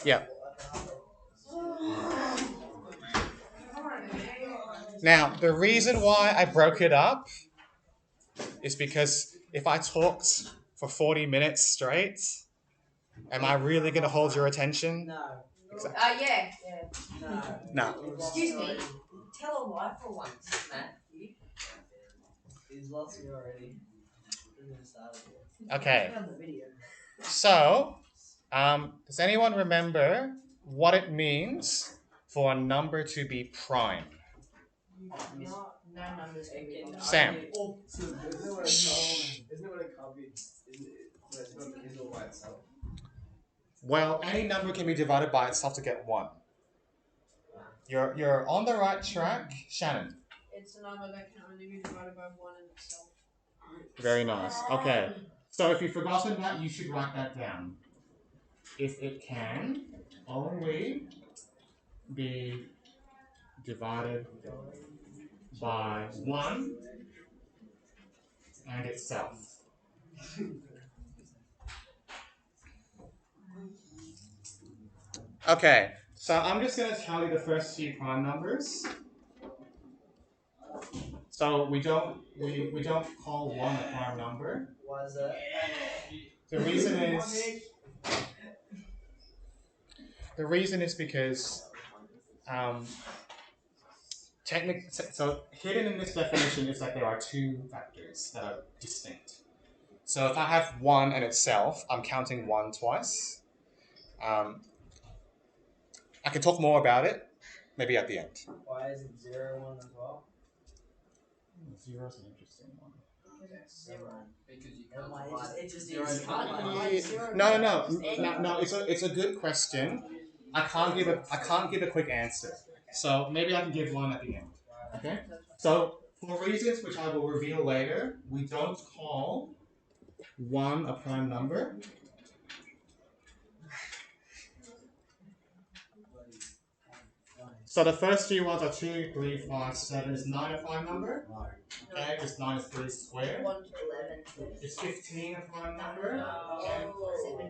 Yeah. Now, the reason why I broke it up is because if I talked for 40 minutes straight, am I really going to hold your attention? No. Exactly. Yeah. No. Excuse me. Tell a lie for once, Matthew. He's lost me already. Okay. On the video. So, does anyone remember what it means for a number to be prime? No numbers can be wrong. Sam. Isn't it when it copies? It's not divisible by itself. Well, any number can be divided by itself to get 1. You're on the right track, Shannon. It's a number that can only be divided by 1 in itself. Very nice. Okay. So if you've forgotten that, you should write that down. If it can only be divided by 1 and itself. Okay, so I'm just going to tell you the first few prime numbers. So we don't call 1 a prime number. Why is that? The reason is because so hidden in this definition is that there are 2 factors that are distinct. So if I have 1 and itself, I'm counting 1 twice. I can talk more about it, maybe at the end. Why is it 0, 1 as well? 0 is an interesting one. Because you It just is. No. It's a good question. I can't give a quick answer. So maybe I can give one at the end. Okay. So for reasons which I will reveal later, we don't call 1 a prime number. So the first 3 ones are 2, 3, 5, 7. Is 9 a prime number? Okay, because 9 is 3 squared. 1 to 11. Is 15 a prime number? 17, 19, 23.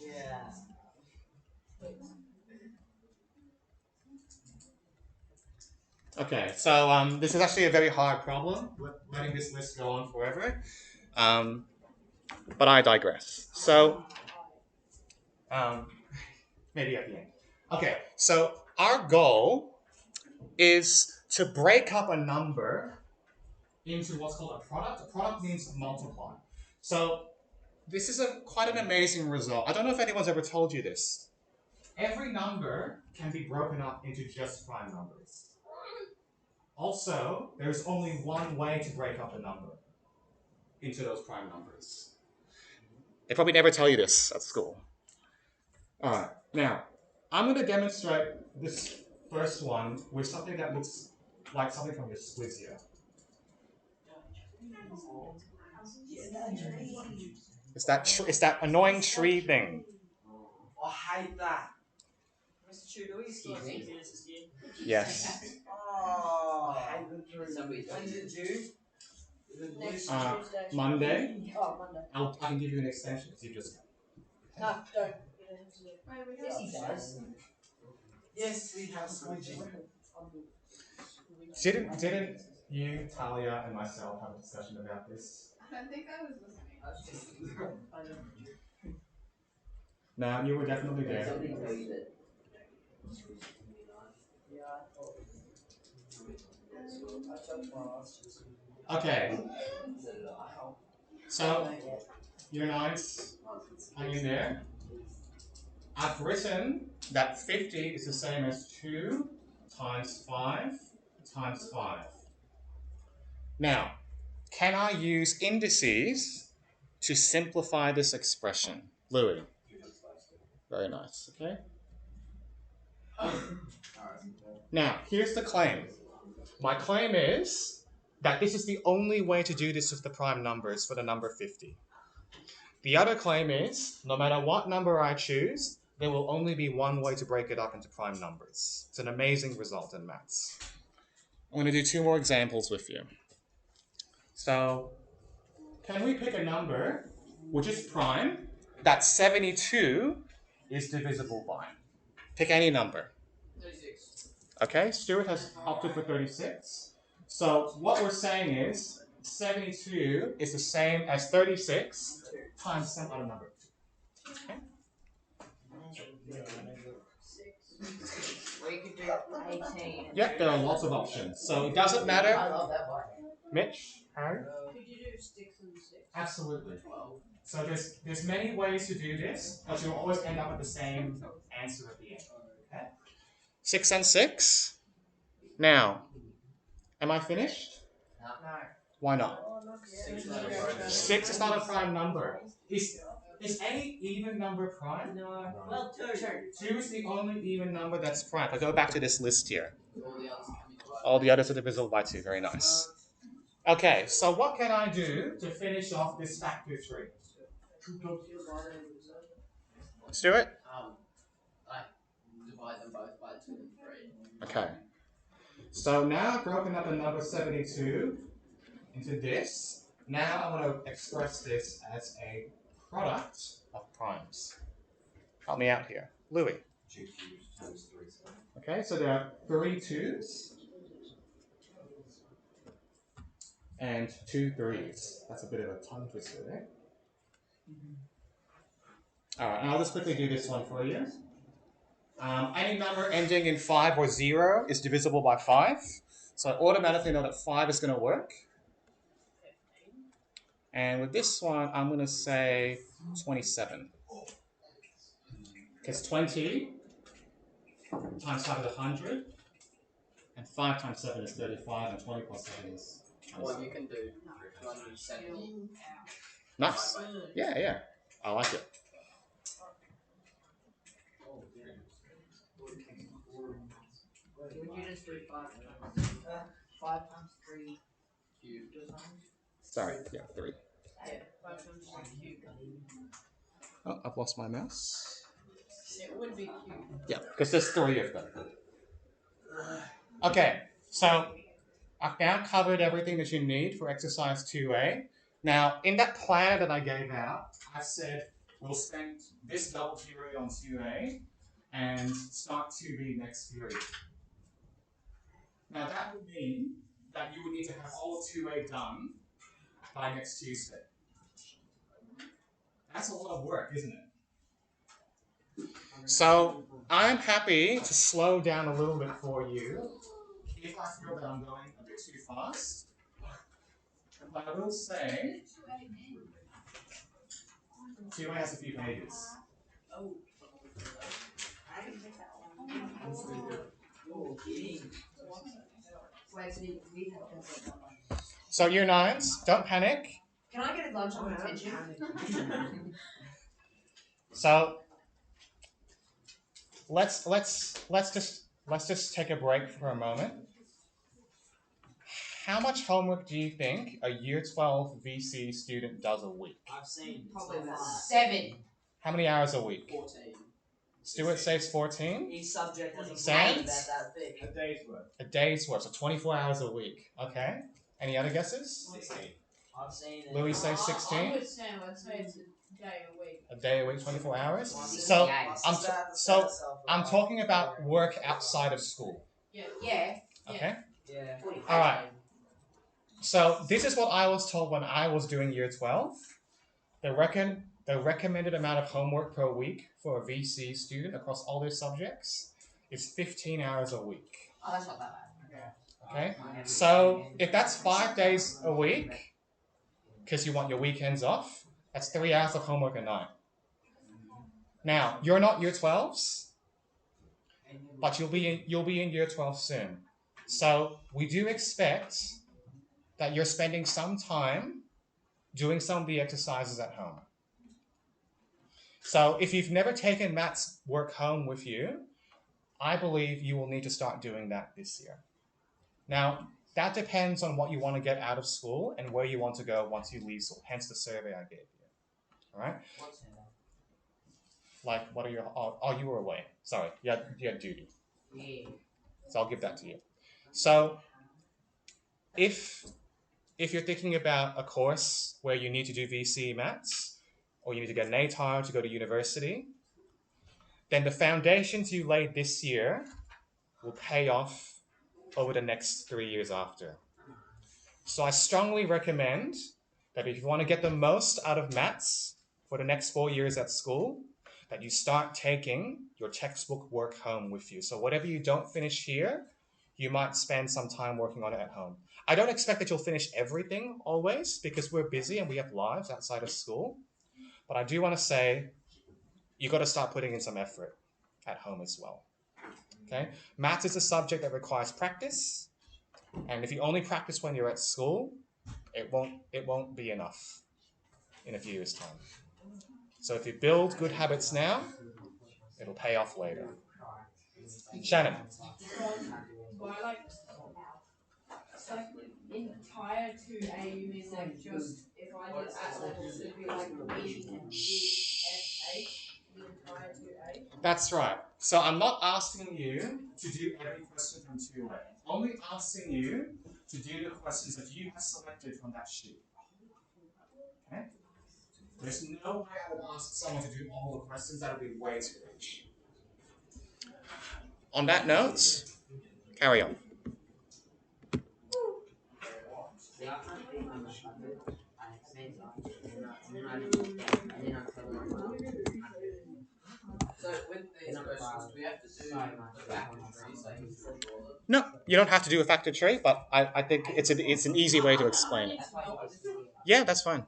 Yeah. Okay, so this is actually a very hard problem, letting this list go on forever. But I digress. So, maybe at the end. Okay, so our goal is to break up a number into what's called a product. A product means multiply. So this is quite an amazing result. I don't know if anyone's ever told you this. Every number can be broken up into just prime numbers. Also, there's only one way to break up a number into those prime numbers. They probably never tell you this at school. All right, now I'm going to demonstrate this first one with something that looks like something from your Squizio. It's that annoying tree thing. I hate that. Mr. Tudor, Excuse me. Yes. Oh, I hate the tree. When is it due? Next Uh, Tuesday. Monday. Oh, Monday. I can give you an extension because you just. No, don't. Yes, he does. Yes, we have squidgy. Didn't you, Talia, and myself have a discussion about this? I think I was listening. No, you were definitely there. Somebody tell you that. Yeah, I thought. Okay. So, your nines, hang in there. I've written that 50 is the same as 2 times 5 times 5. Now, can I use indices to simplify this expression? Louis. Very nice, okay? Now, here's the claim. My claim is that this is the only way to do this with the prime numbers for the number 50. The other claim is, no matter what number I choose, there will only be one way to break it up into prime numbers. It's an amazing result in maths. I'm going to do 2 more examples with you. So, can we pick a number which is prime that 72 is divisible by? Pick any number. 36. Okay, Stuart has opted for 36. So what we're saying is 72 is the same as 36 times some other number. Okay? Or you could do 18. Yep, there are lots of options. So it doesn't matter. I love that one. Mitch, Harry? Could you do 6 and 6? Absolutely. So there's many ways to do this, but you'll always end up with the same answer at the end. Okay? 6 and 6. Now, am I finished? No. Why not? 6 is not a prime. 6 is not a prime number. Is any even number prime? No. Well, 2. 2 is the only even number that's prime. I go back to this list here. All the others can be divided. All the others are divisible by 2. Very nice. Okay, so what can I do to finish off this factor tree? Stuart? I divide them both by 2 and 3. Okay. So now I've broken up the number 72 into this. Now I want to express this as a product of primes. Help me out here. Louis. 2 cubes times 3. Okay, so there are 3 2s and 2 3s. That's a bit of a tongue twister there. Alright, and I'll just quickly do this one for you. Any number ending in 5 or 0 is divisible by 5. So I automatically know that 5 is going to work. And with this one, I'm going to say 27. Because 20 times 5 is 100. And 5 times 7 is 35. And 20 plus 7 is 27. Or you can do 270. Nice. Yeah. I like it. Would you just do 5 times 5 times 3 Cubed or something? Sorry, yeah, 3. Yeah, 5 times 3 cubed. Oh, I've lost my mouse. It would be cubed. Yeah, because there's 3 of them. Okay, so I've now covered everything that you need for exercise 2A. Now, in that planner that I gave out, I said we'll spend this double period on 2A and start 2B next period. Now, that would mean that you would need to have all of 2A done by next Tuesday. That's a lot of work, isn't it? So, I'm happy to slow down a little bit for you if I feel that I'm going a bit too fast. But I will say, 2A has a few pages. Oh. I didn't pick that one. Oh, kidding. Wait, so we have consent. So year 9s, don't panic. Can I get a lunch on attention? So let's just take a break for a moment. How much homework do you think a year 12 VC student does a week? I've seen Probably some 7. How many hours a week? 14. Stuart says 14. Each subject has a Sam? about that thick. A day's worth. A day's worth, so 24 hours a week. Okay. Any other guesses? 16. I've seen it. Louis says I'm 16. with Sam. I'd say it's a day a week. A day a week, 24 hours. My So sister I'm had to so set herself I'm up. talking about work outside of school. Yeah. Yeah. Okay. Yeah. All right. So this is what I was told when I was doing year 12. The recommended amount of homework per week for a VC student across all their subjects is 15 hours a week. Oh, that's not that bad. Okay? So if that's 5 days a week, because you want your weekends off, that's 3 hours of homework a night. Now, you're not year 12s, but you'll be in year 12 soon. So we do expect that you're spending some time doing some of the exercises at home. So if you've never taken maths work home with you, I believe you will need to start doing that this year. Now, that depends on what you want to get out of school and where you want to go once you leave school, hence the survey I gave you. All right? What's in that? Like, what are your... Oh, you were away. Sorry, you had duty. Yeah. So I'll give that to you. So, if if you're thinking about a course where you need to do VCE maths, or you need to get an ATAR to go to university, then the foundations you laid this year will pay off over the next 3 years after. So I strongly recommend that if you want to get the most out of maths for the next 4 years at school, that you start taking your textbook work home with you. So whatever you don't finish here, you might spend some time working on it at home. I don't expect that you'll finish everything always because we're busy and we have lives outside of school. But I do want to say you got to start putting in some effort at home as well. Okay? Maths is a subject that requires practice. And if you only practice when you're at school, it won't be enough in a few years' time. So if you build good habits now, it'll pay off later. Shannon. By like, it's like entire 2A, you mean like just if I did at levels, it'd be like B and G, F, H, the entire 2A. That's right. So I'm not asking you to do every question from 2A. I'm only asking you to do the questions that you have selected from that sheet. Okay? There's no way I would ask someone to do all the questions. That would be way too much. On that note, carry on. So with these questions, do we have to do the factor trees like you said before? No, you don't have to do a factor tree, but I think it's an easy way to explain it. Yeah, that's fine.